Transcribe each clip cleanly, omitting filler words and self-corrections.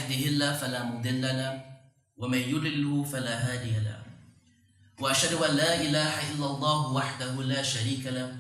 يهده الله فلا مضل له ومن يضلل فلا هادي له وأشهد أن لا إله إلا الله وحده لا شريك له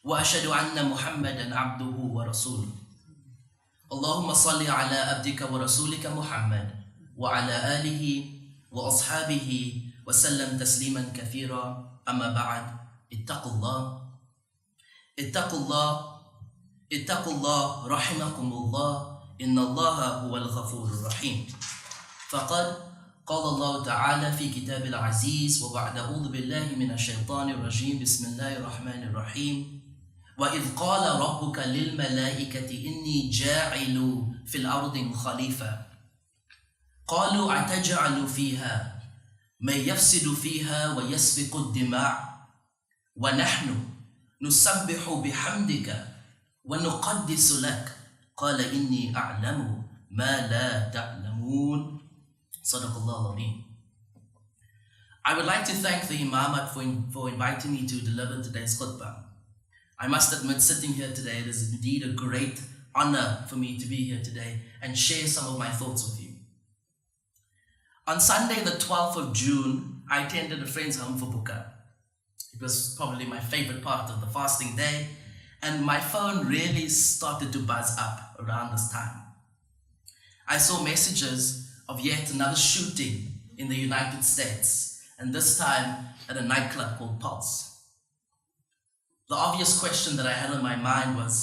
وأشهد أن محمدا عبده ورسوله. اللهم صل على عبدك ورسولك محمد وعلى آله وأصحابه وسلم تسليما كثيرا. أما بعد، اتقوا الله رحمكم الله، إن الله هو الغفور الرحيم. فقد قال الله تعالى في كتاب العزيز وبعد أعوذ بالله من الشيطان الرجيم بسم الله الرحمن الرحيم وإذ قال ربك للملائكة إني جاعل في الأرض خليفة قالوا أتجعل فيها من يفسد فيها ويسفك الدماء ونحن نسبح بحمدك ونقدس لك قال إني أعلم ما لا تعلمون. صدق الله العظيم. I would like to thank the Imam for inviting me to deliver today's khutbah. I must admit, sitting here today, it is indeed a great honor for me to be here today and share some of my thoughts with you. On Sunday, the 12th of June, I attended a friend's home for buka. It was probably my favorite part of the fasting day, and my phone really started to buzz up around this time. I saw messages of yet another shooting in the United States, and this time at a nightclub called Pulse. The obvious question that I had on my mind was,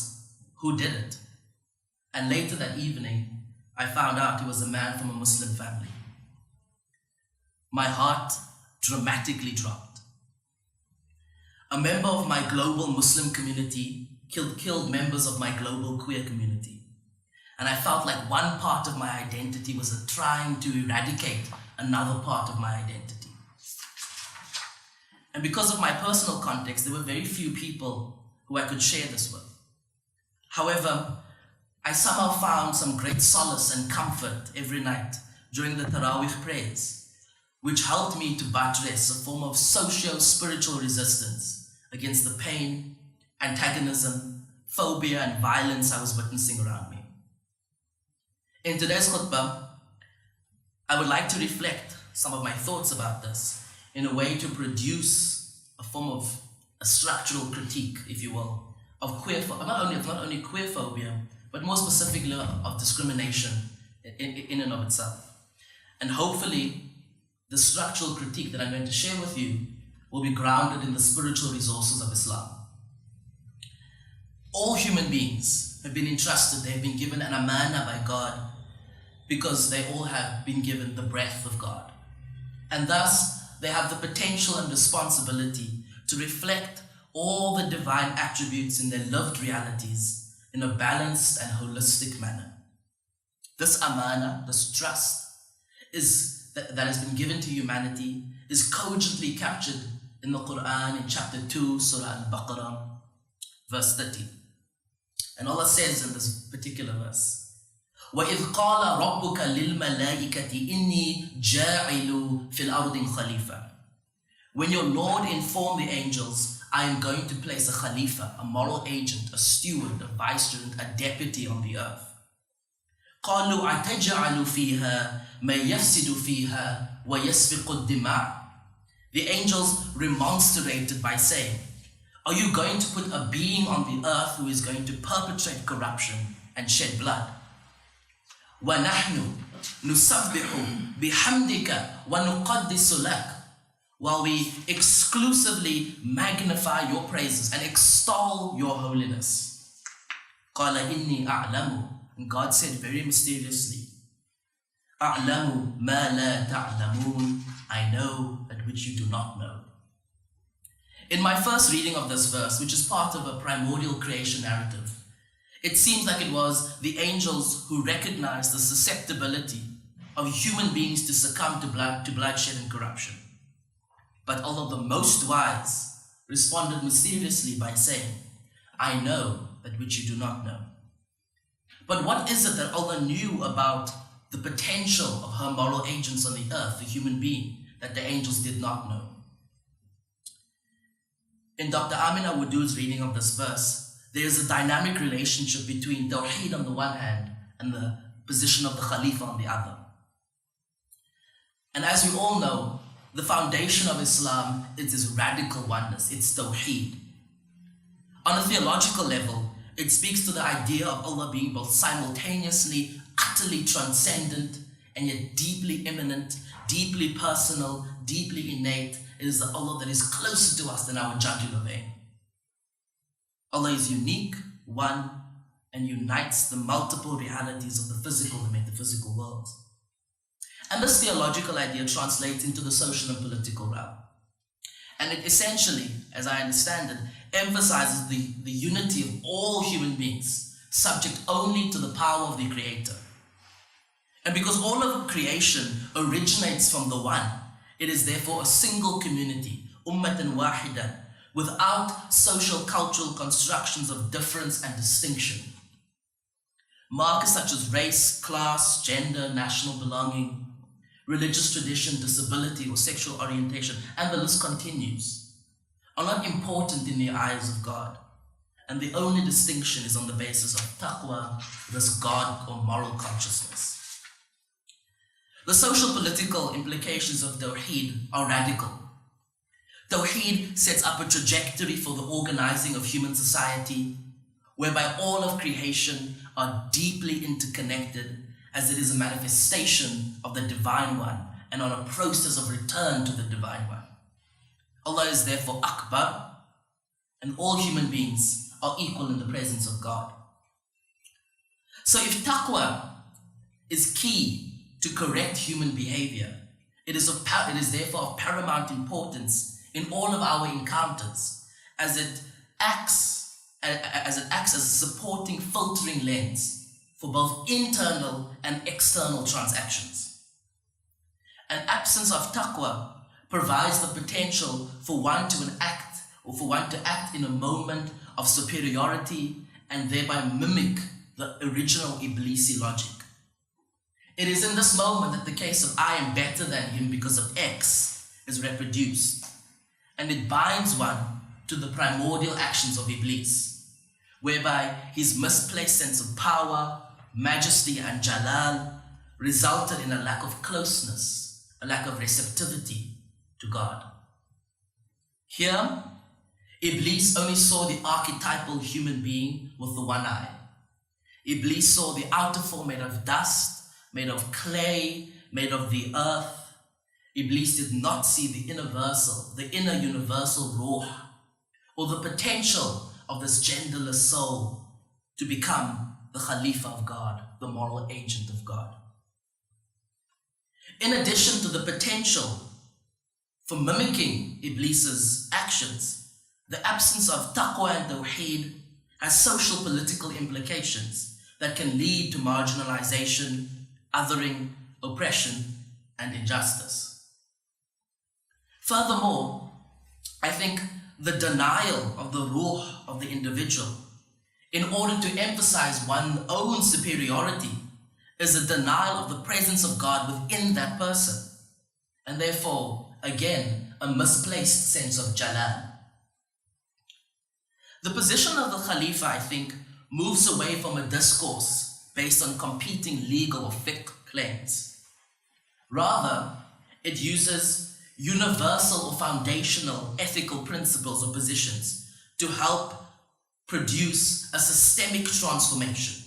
who did it? And later that evening, I found out he was a man from a Muslim family. My heart dramatically dropped. A member of my global Muslim community killed members of my global queer community. And I felt like one part of my identity was trying to eradicate another part of my identity. And because of my personal context, there were very few people who I could share this with. However, I somehow found some great solace and comfort every night during the Taraweeh prayers, which helped me to buttress a form of socio-spiritual resistance against the pain, antagonism, phobia, and violence I was witnessing around me. In today's khutbah, I would like to reflect some of my thoughts about this in a way to produce a form of a structural critique, if you will, of queer, not only queer phobia, but more specifically of discrimination in and of itself. And hopefully, the structural critique that I'm going to share with you will be grounded in the spiritual resources of Islam. All human beings have been entrusted, they have been given an amana by God because they all have been given the breath of God. And thus, they have the potential and responsibility to reflect all the divine attributes in their lived realities in a balanced and holistic manner. This amana, this trust, that has been given to humanity is cogently captured in the Quran in chapter 2, Surah Al-Baqarah, verse 30. And Allah says in this particular verse, وَإِذْ قَالَ رَبُّكَ لِلْمَلَائِكَةِ إِنِّي جَاعِلُ فِي الْأَرْضِ خَلِيفَةً. When your Lord informed the angels, I am going to place a Khalifa, a moral agent, a steward, a vicegerent, a deputy on the earth. قَالُوا أَتَجْعَلُ فِيهَا مَن يَفْسِدُ فِيهَا وَيَسْفِقُ الدِّمَاءَ. The angels remonstrated by saying, are you going to put a being on the earth who is going to perpetrate corruption and shed blood? وَنَحْنُ نُسَبِّحُ بِحَمْدِكَ وَنُقَدِّسُ لَكَ. While we exclusively magnify your praises and extol your holiness. قَالَ إِنِّي أَعْلَمُ. And God said very mysteriously, أَعْلَمُ مَا لَا تَعْلَمُونَ. I know that which you do not know. In my first reading of this verse, which is part of a primordial creation narrative, it seems like it was the angels who recognized the susceptibility of human beings to succumb to bloodshed and corruption. But Allah, the most wise, responded mysteriously by saying, I know that which you do not know. But what is it that Allah knew about the potential of her moral agents on the earth, the human being, that the angels did not know? In Dr. Amina Wudu's reading of this verse, there is a dynamic relationship between Tawheed on the one hand and the position of the Khalifa on the other. And as we all know, the foundation of Islam is its radical oneness, its tawheed. On a theological level, it speaks to the idea of Allah being both simultaneously utterly transcendent and yet deeply immanent, deeply personal, deeply innate. It is the Allah that is closer to us than our jugular vein. Allah is unique, one, and unites the multiple realities of the physical and metaphysical worlds. And this theological idea translates into the social and political realm. And it essentially, as I understand it, emphasizes the unity of all human beings, subject only to the power of the Creator. And because all of creation originates from the One, it is therefore a single community, ummatan wahida, without social cultural constructions of difference and distinction. Markers such as race, class, gender, national belonging, religious tradition, disability, or sexual orientation, and the list continues, are not important in the eyes of God. And the only distinction is on the basis of taqwa, this God or moral consciousness. The social political implications of Tawheed are radical. Tawheed sets up a trajectory for the organizing of human society, whereby all of creation are deeply interconnected, as it is a manifestation of the Divine One and on a process of return to the Divine One. Allah is therefore Akbar, and all human beings are equal in the presence of God. So if taqwa is key to correct human behavior, it is therefore of paramount importance in all of our encounters, as it acts as a supporting, filtering lens for both internal and external transactions. An absence of taqwa provides the potential for one to act in a moment of superiority and thereby mimic the original Iblisi logic. It is in this moment that the case of I am better than him because of X is reproduced, and it binds one to the primordial actions of Iblis, whereby his misplaced sense of power, majesty, and jalal resulted in a lack of closeness, a lack of receptivity to God. Here, Iblis only saw the archetypal human being with the one eye. Iblis saw the outer form made of dust, made of clay, made of the earth. Iblis did not see the inner universal ruh, or the potential of this genderless soul to become the Khalifa of God, the moral agent of God. In addition to the potential for mimicking Iblis's actions, the absence of taqwa and tawheed has social political implications that can lead to marginalization, othering, oppression, and injustice. Furthermore, I think the denial of the ruh of the individual in order to emphasize one's own superiority is a denial of the presence of God within that person, and therefore, again, a misplaced sense of jalal. The position of the Khalifa, I think, moves away from a discourse based on competing legal or fiqh claims. Rather, it uses universal or foundational ethical principles or positions to help produce a systemic transformation.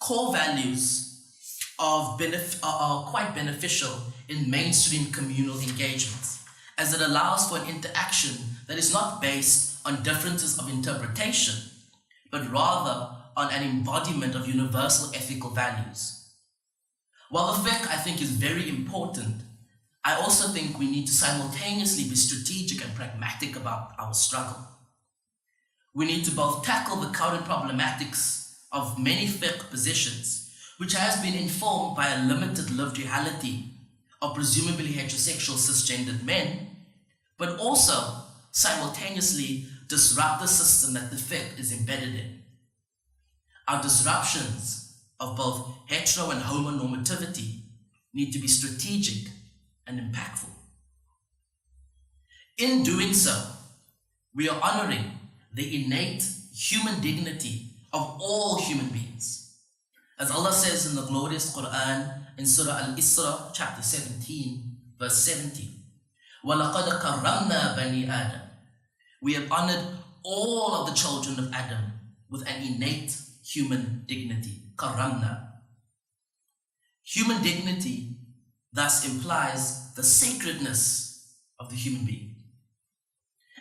Core values are quite beneficial in mainstream communal engagements, as it allows for an interaction that is not based on differences of interpretation, but rather on an embodiment of universal ethical values. While the fiqh, I think, is very important, I also think we need to simultaneously be strategic and pragmatic about our struggle. We need to both tackle the current problematics of many fiqh positions, which has been informed by a limited lived reality of presumably heterosexual cisgendered men, but also simultaneously disrupt the system that the fiqh is embedded in. Our disruptions of both hetero and homonormativity need to be strategic and impactful. In doing so, we are honoring the innate human dignity of all human beings, As Allah says in the glorious Quran in Surah Al-Isra, chapter 17, verse 70, وَلَقَدْ كَرَّمْنَا بَنِي آدَمَ. We have honored all of the children of Adam with an innate human dignity. Karamna. Human dignity thus implies the sacredness of the human being.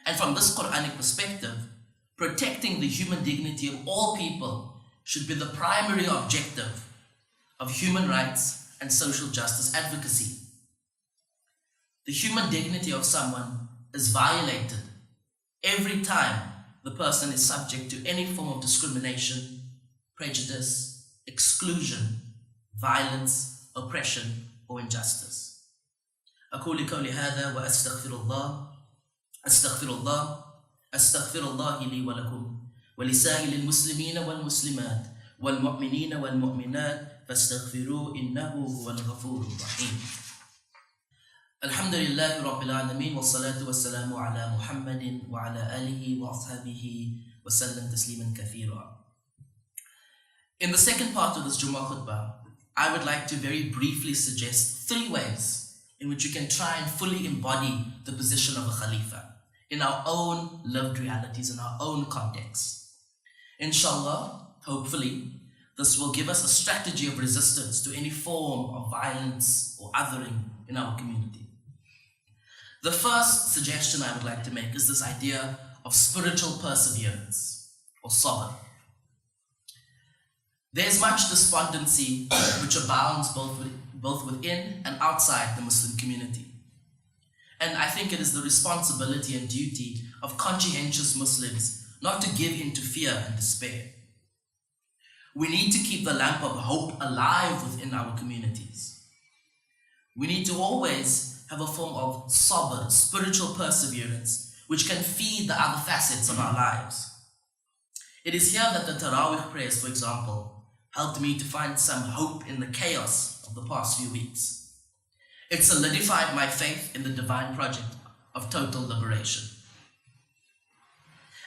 And from this Quranic perspective, protecting the human dignity of all people should be the primary objective of human rights and social justice advocacy. The human dignity of someone is violated every time the person is subject to any form of discrimination, prejudice, exclusion, violence, oppression, or injustice. أقول قولي هذا أستغفر الله لي ولكم ولسائر المسلمين والمسلمات والمؤمنين والمؤمنات فاستغفروه إنه هو الغفور الرحيم. الحمد لله رب العالمين والصلاة والسلام على محمد وعلى آله وأصحابه وسلم تسليما كثيرا. In the second part of this Jummah khutbah, I would like to very briefly suggest 3 ways in which we can try and fully embody the position of a Khalifa in our own lived realities, in our own context. Inshallah, hopefully, this will give us a strategy of resistance to any form of violence or othering in our community. The first suggestion I would like to make is this idea of spiritual perseverance, or sabr. There's much despondency which abounds both within and outside the Muslim community. And I think it is the responsibility and duty of conscientious Muslims not to give in to fear and despair. We need to keep the lamp of hope alive within our communities. We need to always have a form of sabr, spiritual perseverance, which can feed the other facets of our lives. It is here that the Taraweeh prayers, for example, helped me to find some hope in the chaos of the past few weeks. It solidified my faith in the divine project of total liberation.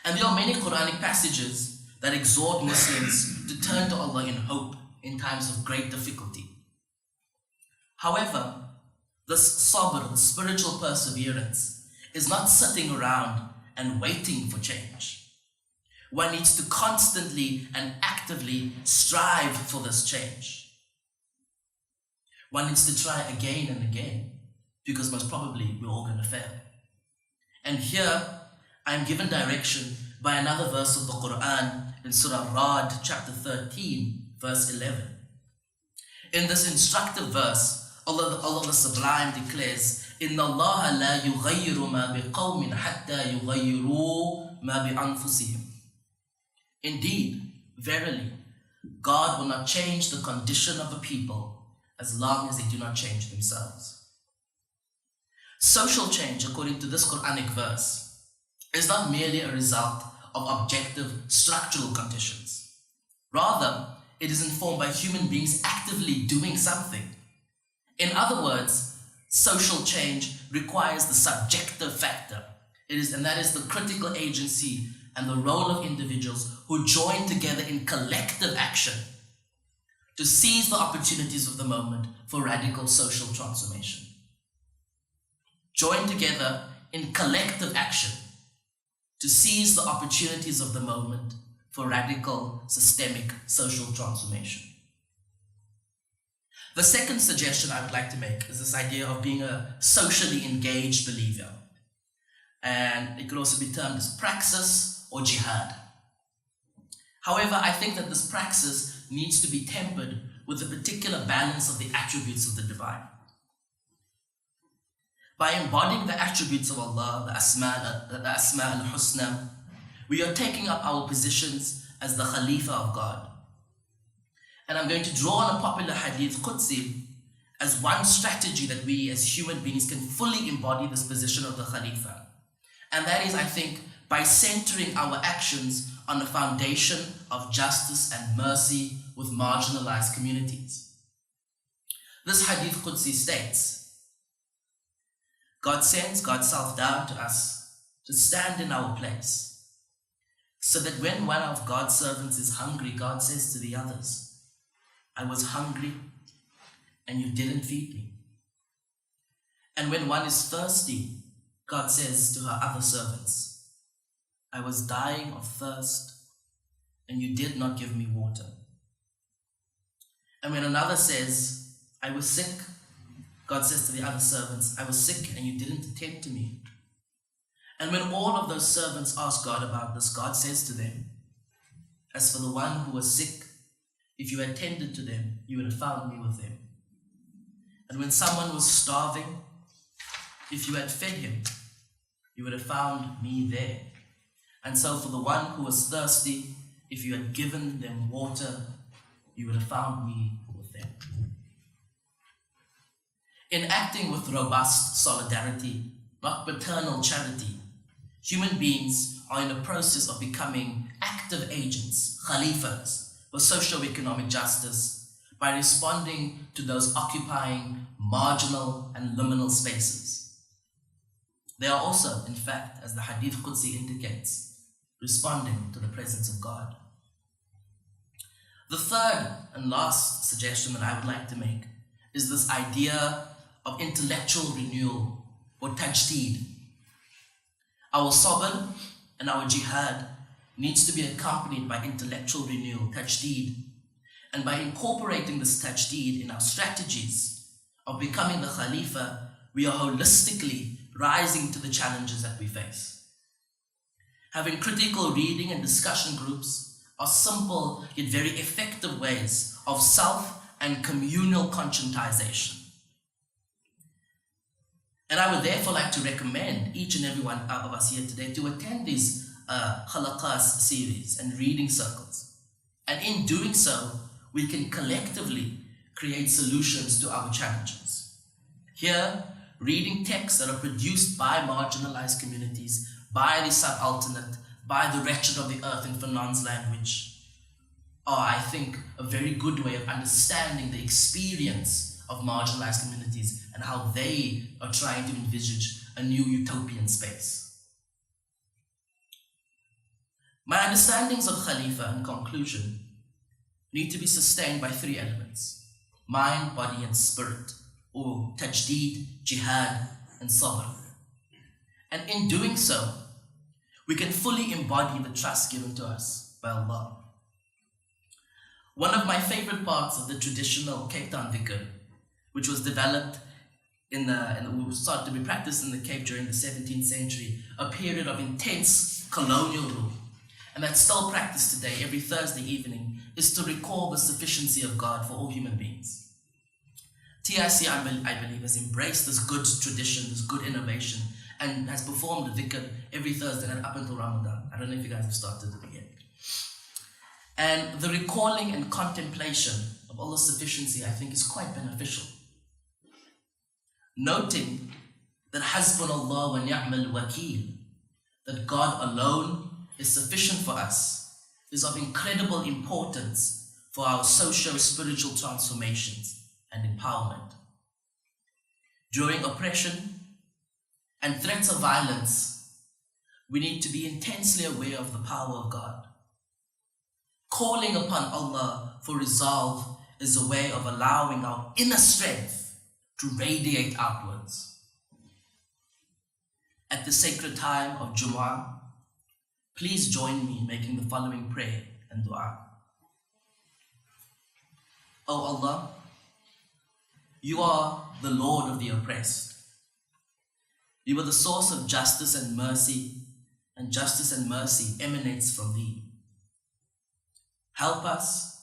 And there are many Quranic passages that exhort Muslims to turn to Allah in hope in times of great difficulty. However, this sabr, the spiritual perseverance, is not sitting around and waiting for change. One needs to constantly and actively strive for this change. One needs to try again and again, because most probably we're all going to fail. And here, I'm given direction by another verse of the Quran in Surah Ra'd, chapter 13, verse 11. In this instructive verse, Allah the Sublime declares, إِنَّ اللَّهَ لَا يُغَيِّرُ مَا بِقَوْمٍ حَتَّى يُغَيِّرُوا مَا بِأَنفُسِهِمْ. Indeed, verily, God will not change the condition of a people as long as they do not change themselves. Social change, according to this Quranic verse, is not merely a result of objective structural conditions. Rather, it is informed by human beings actively doing something. In other words, social change requires the subjective factor. And that is the critical agency and the role of individuals who join together in collective action to seize the opportunities of the moment for radical social transformation. Join together in collective action to seize the opportunities of the moment for radical systemic social transformation. The second suggestion I would like to make is this idea of being a socially engaged believer. And it could also be termed as praxis or jihad. However, I think that this praxis needs to be tempered with a particular balance of the attributes of the divine. By embodying the attributes of Allah, the Asma al-Husna, we are taking up our positions as the Khalifa of God. And I'm going to draw on a popular hadith Qudsi as one strategy that we as human beings can fully embody this position of the Khalifa. And that is, I think, by centering our actions on a foundation of justice and mercy with marginalized communities. This hadith Qudsi states, God sends God's self down to us to stand in our place, so that when one of God's servants is hungry, God says to the others, I was hungry and you didn't feed me. And when one is thirsty, God says to her other servants, I was dying of thirst and you did not give me water. And when another says, I was sick, God says to the other servants, I was sick and you didn't attend to me. And when all of those servants ask God about this, God says to them, as for the one who was sick, if you had tended to them, you would have found me with them. And when someone was starving, if you had fed him, you would have found me there. And so for the one who was thirsty, if you had given them water, you would have found me with them. In acting with robust solidarity, not paternal charity, human beings are in the process of becoming active agents, Khalifas, for socio-economic justice by responding to those occupying marginal and liminal spaces. They are also, in fact, as the Hadith Qudsi indicates, responding to the presence of God. The third and last suggestion that I would like to make is this idea of intellectual renewal or tajdeed. Our sabr and our jihad needs to be accompanied by intellectual renewal, tajdeed. And by incorporating this tajdeed in our strategies of becoming the Khalifa, we are holistically rising to the challenges that we face. Having critical reading and discussion groups are simple yet very effective ways of self and communal conscientization. And I would therefore like to recommend each and every one of us here today to attend these Khalaqas series and reading circles. And in doing so, we can collectively create solutions to our challenges. Here, reading texts that are produced by marginalized communities, by the subalternate, by the wretched of the earth in Fanon's language, are, I think, a very good way of understanding the experience of marginalized communities and how they are trying to envisage a new utopian space. My understandings of Khalifa, in conclusion, need to be sustained by three elements: mind, body, and spirit, or tajdeed, jihad, and sabr. And in doing so, we can fully embody the trust given to us by Allah. One of my favorite parts of the traditional Cape Town dhikr, which was developed we started to be practiced in the Cape during the 17th century, a period of intense colonial rule, and that's still practiced today every Thursday evening, is to recall the sufficiency of God for all human beings. TIC, I believe, has embraced this good tradition, this good innovation, and has performed the dhikr every Thursday night up until Ramadan. I don't know if you guys have started it again. And the recalling and contemplation of Allah's sufficiency, I think, is quite beneficial. Noting that Hasbunallah wa ni'mal wakeel, that God alone is sufficient for us, is of incredible importance for our socio-spiritual transformations and empowerment. During oppression and threats of violence, we need to be intensely aware of the power of God. Calling upon Allah for resolve is a way of allowing our inner strength to radiate outwards. At the sacred time of Jumu'ah, please join me in making the following prayer and dua. O Allah, you are the Lord of the oppressed. You are the source of justice and mercy emanates from thee. Help us,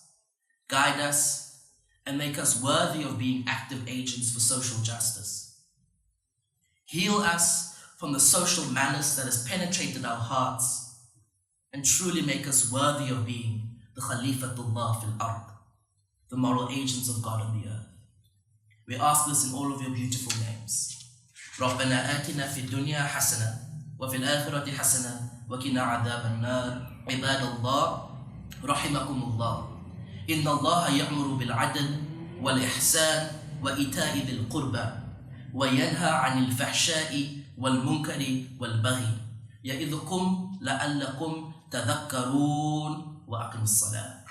guide us, and make us worthy of being active agents for social justice. Heal us from the social malice that has penetrated our hearts, and truly make us worthy of being the Khalifatullah fil ard, the moral agents of God on the earth. We ask this in all of your beautiful names. رَبَّنَا آتِنَا فِي الدُّنْيَا حَسَنَةً وَفِي الْآخِرَةِ حَسَنَةً وَقِنَا عَذَابَ النَّارِ عِبَادَ اللَّهِ رحمكم الله إن الله يأمر بالعدل والإحسان وإيتاء ذي القربى وينهى عن الفحشاء والمنكر والبغي يعظكم لعلكم تذكرون وأقم الصلاة